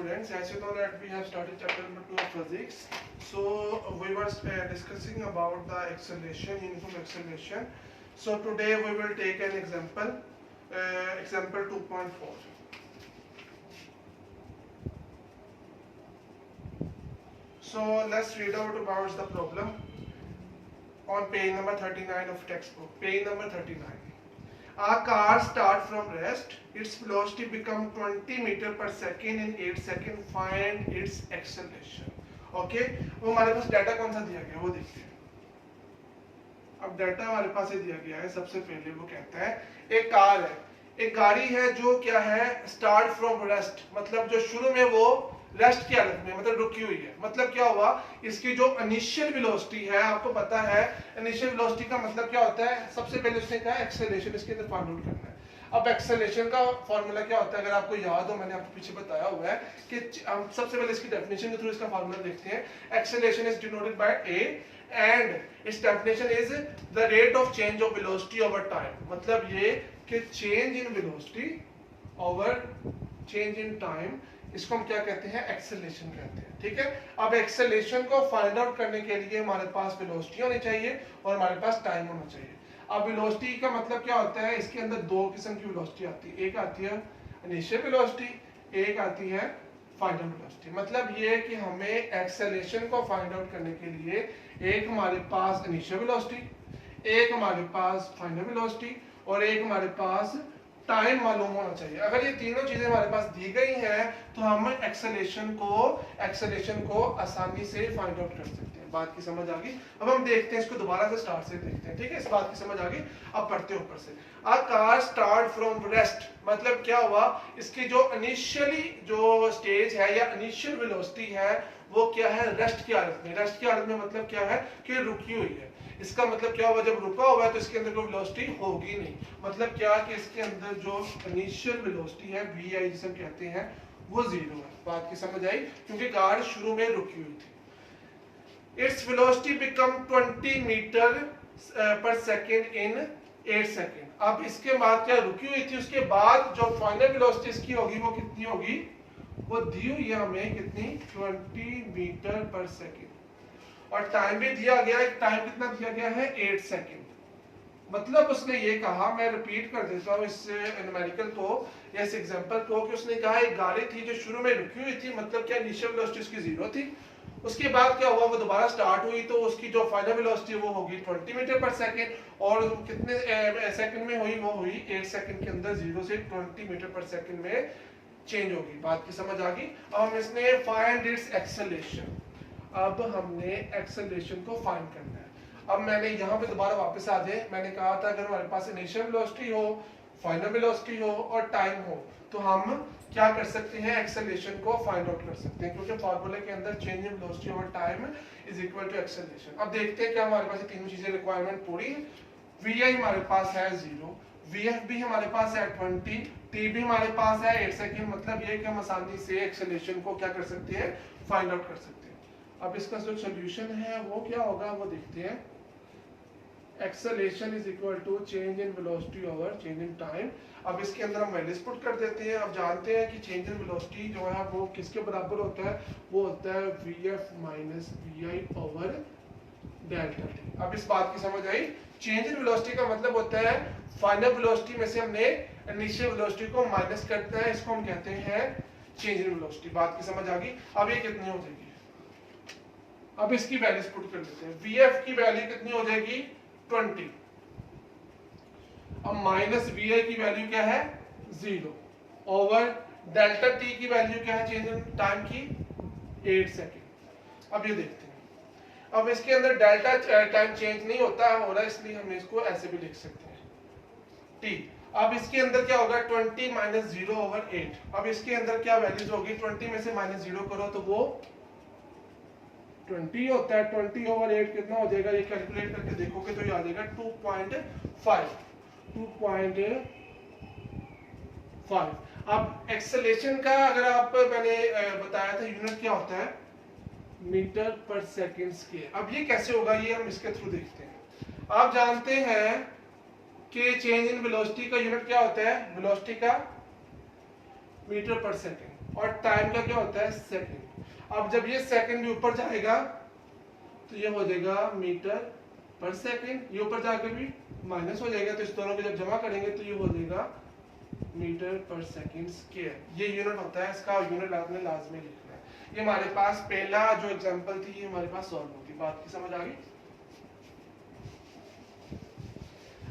students, as you know that we have started chapter number 2 of physics. So we were discussing about the acceleration, uniform acceleration. So today we will take an example, example 2.4. So let's read out about the problem on page number 39 of textbook. Page number 39. A car starts from rest. Its velocity become 20 meter per second in 8 seconds. Find its acceleration. Okay? वो हमारे पास data कौन सा दिया गया वो देखते हैं. अब डाटा हमारे पास ये दिया गया है. सबसे पहले वो कहता है एक कार है, एक गाड़ी है जो क्या है स्टार्ट फ्रॉम रेस्ट, मतलब जो शुरू में वो रेस्ट की हालत में मतलब रुकी हुई है. मतलब क्या हुआ, इसकी जो इनिशियल वेलोसिटी है, आपको पता है इनिशियल वेलोसिटी का मतलब क्या होता है. सबसे पहले उसने कहा एक्सेलरेशन इसके अंदर फाइंड आउट करना है. अब एक्सेलरेशन का फॉर्मूला क्या होता है, अगर आपको याद हो मैंने आपको पीछे बताया हुआ है कि हम सबसे पहले इसकी डेफिनेशन के थ्रू इसका फॉर्मूला देखते हैं. Acceleration is denoted by A and it's definition is the rate of change of velocity over time. मतलब ये कि change in velocity over change in time, इसको हम क्या कहते हैं, एक्सेलरेशन कहते हैं. ठीक है. अब एक्सेलरेशन को फाइंड आउट करने के लिए हमारे पास वेलोसिटी होनी चाहिए और हमारे पास टाइम होना चाहिए. अब वेलोसिटी का मतलब क्या होता है, इसके अंदर दो किस्म की वेलोसिटी आती है. एक आती है इनिशियल वेलोसिटी, एक आती है फाइनल वेलोसिटी. मतलब ये कि हमें एक्सेलरेशन को फाइंड आउट करने के लिए एक हमारे पास इनिशियल वेलोसिटी, एक हमारे पास फाइनल वेलोसिटी और एक हमारे पास टाइम मालूम होना चाहिए. अगर ये तीनों चीजें हमारे पास दी गई हैं तो हम एक्सेलरेशन को आसानी से फाइंड आउट कर सकते हैं. बात की समझ आ गई. अब हम देखते हैं इसको दोबारा से स्टार्ट से देखते हैं. ठीक है, इस बात की समझ आ गई. अब पढ़ते हैं ऊपर से. A car start from rest, मतलब क्या हुआ, इसकी जो इनिशियली जो स्टेज है या इनिशियल वेलोसिटी है वो क्या है, रेस्ट की हालत में. रेस्ट की हालत में मतलब क्या है कि रुकी हुई है. इसका मतलब क्या हुआ, जब रुका हुआ है तो इसके अंदर कोई वेलोसिटी होगी नहीं. मतलब क्या कि इसके अंदर जो इनिशियल वेलोसिटी है वी आई जिसे हम कहते हैं वो जीरो है. बात की समझ आई, क्योंकि कार शुरू में रुकी हुई थी. इट्स वेलोसिटी बिकम 20 मीटर पर सेकेंड इन 8 सेकेंड. अब इसके बाद क्या रुकी हुई थी, उसके बाद जो फाइनल वेलोसिटी इसकी होगी वो कितनी होगी, वो दी हुई है हमें कितनी, 20 मीटर पर सेकेंड. और टाइम भी दिया गया है. टाइम कितना दिया गया है, 8 सेकंड. मतलब उसने ये कहा, मैं रिपीट कर देता हूँ इस न्यूमेरिकल को या इस एग्जांपल को, कि उसने कहा एक गाड़ी थी जो शुरू में रुकी हुई थी. मतलब क्या, इनिशियल वेलोसिटी उसकी जीरो थी. उसके बाद क्या हुआ, वो दोबारा स्टार्ट हुई तो उसकी जो फाइनल वेलोसिटी वो होगी 20 मीटर पर सेकंड. और कितने सेकंड में हुई, वो हुई 8 सेकंड के अंदर 0 से 20 मीटर पर सेकंड में चेंज होगी. बात की समझ आ गई. अब हम इसने फाइंड इट्स एक्सेलरेशन. अब हमने एक्सेलरेशन को फाइंड करना है. अब मैंने यहाँ पे दोबारा वापस आ जाए. मैंने कहा था अगर हमारे पास इनिशियल वेलोसिटी हो, फाइनल वेलोसिटी हो और टाइम हो तो हम क्या कर सकते हैं, एक्सेलरेशन को फाइंड आउट कर सकते हैं, क्योंकि फार्मूले के अंदर change in velocity over time is equal to acceleration. अब देखते हैं क्या हमारे पास ये तीनों चीजें रिक्वायरमेंट पूरी है. वी आई हमारे पास है 0, वी एफ भी हमारे पास है 20, टी भी हमारे पास है 8 सेकेंड. मतलब ये कि हम आसानी से एक्सेलरेशन को क्या कर सकते हैं, फाइंड आउट कर सकते हैं. अब इसका जो सोल्यूशन है वो क्या होगा वो देखते हैं. Acceleration is equal to change in velocity over change in time. अब इसके अंदर हम वैल्यूज पुट कर देते हैं. अब जानते हैं कि चेंज इन वेलोसिटी जो है वो किसके बराबर होता है, वो होता है vf minus vi over delta T. अब इस बात की समझ आई. चेंज इन वेलोसिटी का मतलब होता है फाइनल वेलोसिटी में से हमने इनिशियल वेलोसिटी को माइनस करते हैं, इसको हम कहते हैं चेंज इन वेलोसिटी. बात की समझ आ गई. अब ये कितनी हो जाएगी, अब इसकी वैल्यूज पुट कर लेते हैं. vf की वैल्यू कितनी हो जाएगी, 20. अब माइनस vi की वैल्यू क्या है, 0 ओवर डेल्टा t की वैल्यू क्या है चेंज इन टाइम की, 8 सेकेंड. अब ये देखते हैं. अब इसके अंदर डेल्टा टाइम चेंज नहीं होता हो रहा, इसलिए हम इसको ऐसे भी लिख सकते हैं t. अब इसके अंदर क्या होगा, 20 माइनस 0 ओवर 8. अब इसके अंदर क्या वैल्यूज होगी, 20 में से माइनस 0 करो तो वो 20 होता है. 20 ओवर 8 कितना हो जाएगा, ये कैलकुलेट करके देखोगे तो ये आ जाएगा 2.5. अब एक्सेलरेशन का अगर आप मैंने बताया था यूनिट क्या होता है, मीटर पर सेकंड स्क्वायर. अब ये कैसे होगा, ये हम इसके थ्रू देखते हैं. आप जानते हैं कि चेंज इन वेलोसिटी का यूनिट क्या होता है, वेलोसिटी का मीटर पर सेकंड. और टाइम का क्या होता है सेकंड। अब जब ये सेकंड भी ऊपर जाएगा तो ये हो जाएगा मीटर पर सेकंड, ये ऊपर जाकर भी माइनस हो जाएगा, तो इस दोनों को जब जमा करेंगे तो ये हो जाएगा मीटर पर सेकंड स्क्वायर। ये यूनिट होता है, इसका यूनिट आपने लाजमी लिखना है। ये हमारे पास पहला जो एग्जांपल थी ये हमारे पास सॉल्व होगी। बात की समझ आ गई?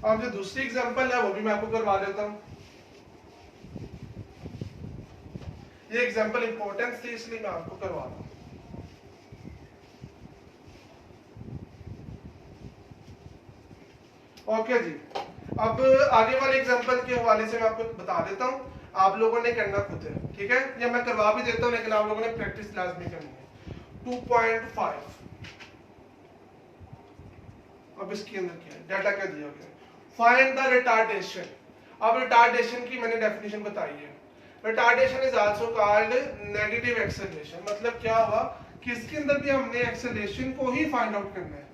अब जो दूसरी एग्जांपल है वो भी मैं आपको करवा देता हूं। ये एग्जांपल इंपॉर्टेंट थी इसलिए मैं आपको करवा रहा हूं। ओके जी, अब आगे वाले एग्जांपल के हवाले से मैं आपको बता देता हूं, आप लोगों ने करना खुद है, ठीक है? या मैं करवा भी देता हूं लेकिन आप लोगों ने प्रैक्टिस लाजमी करनी है। 2.5, अब इसके अंदर क्या है, डाटा क्या दिया गया है, फाइंड द रिटार्डेशन। अब रिटार्डेशन की मैंने डेफिनेशन बताई है। Retardation is also called negative acceleration. मतलब क्या हुआ कि इसके अंदर भी हमने एक्सेलरेशन को ही फाइंड आउट करना है,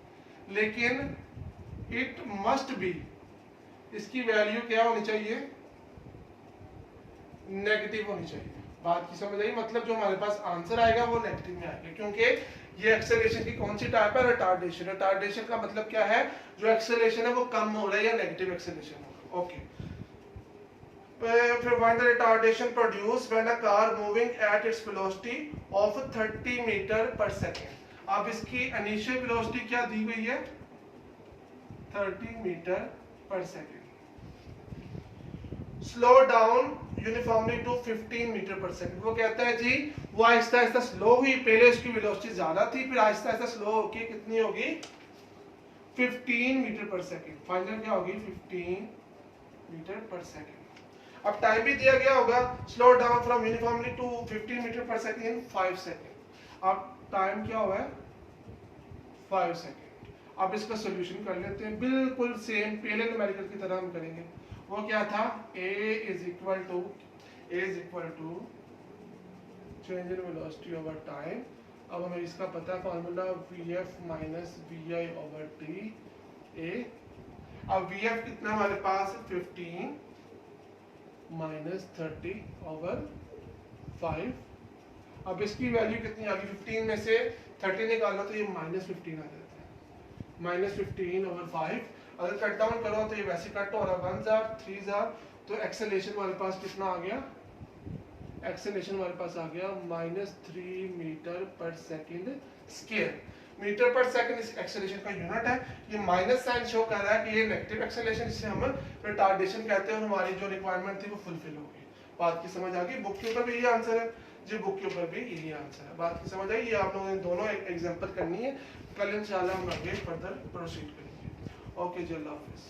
लेकिन इट मस्ट बी, इसकी वैल्यू क्या होनी चाहिए, नेगेटिव होनी चाहिए। बात की समझ आई? मतलब जो हमारे पास आंसर आएगा वो नेगेटिव में आएगा, क्योंकि ये एक्सेलरेशन की कौन सी टाइप है, रिटार्डेशन। रिटार्डेशन का मतलब क्या है, जो एक्सेलरेशन है वो कम हो रहा है या नेगेटिव एक्सेलरेशन होगा। ओके, फिर find the retardation produce when a car moving at its velocity of 30 metre per second. अब इसकी इनिशियल वेलोसिटी क्या दी गई है, 30 metre per second. Slow down uniformly to 15 metre per second. वो कहता है जी वो आहिस्ता आहिस्ता स्लो हुई, पहले उसकी वेलोसिटी ज्यादा थी, फिर आहिस्ता आहिस्ता स्लो होके कितनी होगी, 15 मीटर पर सेकंड। फाइनल क्या होगी, 15 मीटर पर सेकंड। अब टाइम भी दिया गया होगा, slow down from uniformly to 15 metre per second in 5 second. अब टाइम क्या हुआ है, 5 सेकंड। अब इसका सॉल्यूशन कर लेते हैं, बिल्कुल सेम पहले न्यूमेरिकल की तरह हम करेंगे। वो क्या था, a is equal to change in velocity over time. अब हमें इसका पता है formula vf minus vi over T a। अब vf कितना हमारे पास, 15 माइनस 30 ओवर 5। अब इसकी वैल्यू कितनी आ गई, 15 में से 30 निकालना तो ये -15 आ जाता है, -15 ओवर 5। अगर कट डाउन करो तो ये वैसे कट हो रहा है, 1 जार 3 जार, तो एक्सेलरेशन हमारे पास कितना आ गया, एक्सेलरेशन हमारे पास आ गया -3 metre per second square. Metre per second इस एक्सेलरेशन का यूनिट है। ये माइनस साइन शो कर रहा है कि ये नेगेटिव एक्सेलरेशन, जिसे हम रिटार्डेशन कहते हैं, और हमारी जो रिक्वायरमेंट थी वो फुलफिल हो गई। बात की समझ आ गई? बुक के ऊपर भी यही आंसर है जी, बुक के ऊपर भी यही आंसर है। बात की समझ आई? ये आप लोगों ने दोनों एग्जांपल करनी है। कल इंशाल्लाह हम आगे फर्दर प्रोसीड करेंगे। ओके जी, अल्लाह हाफिज़।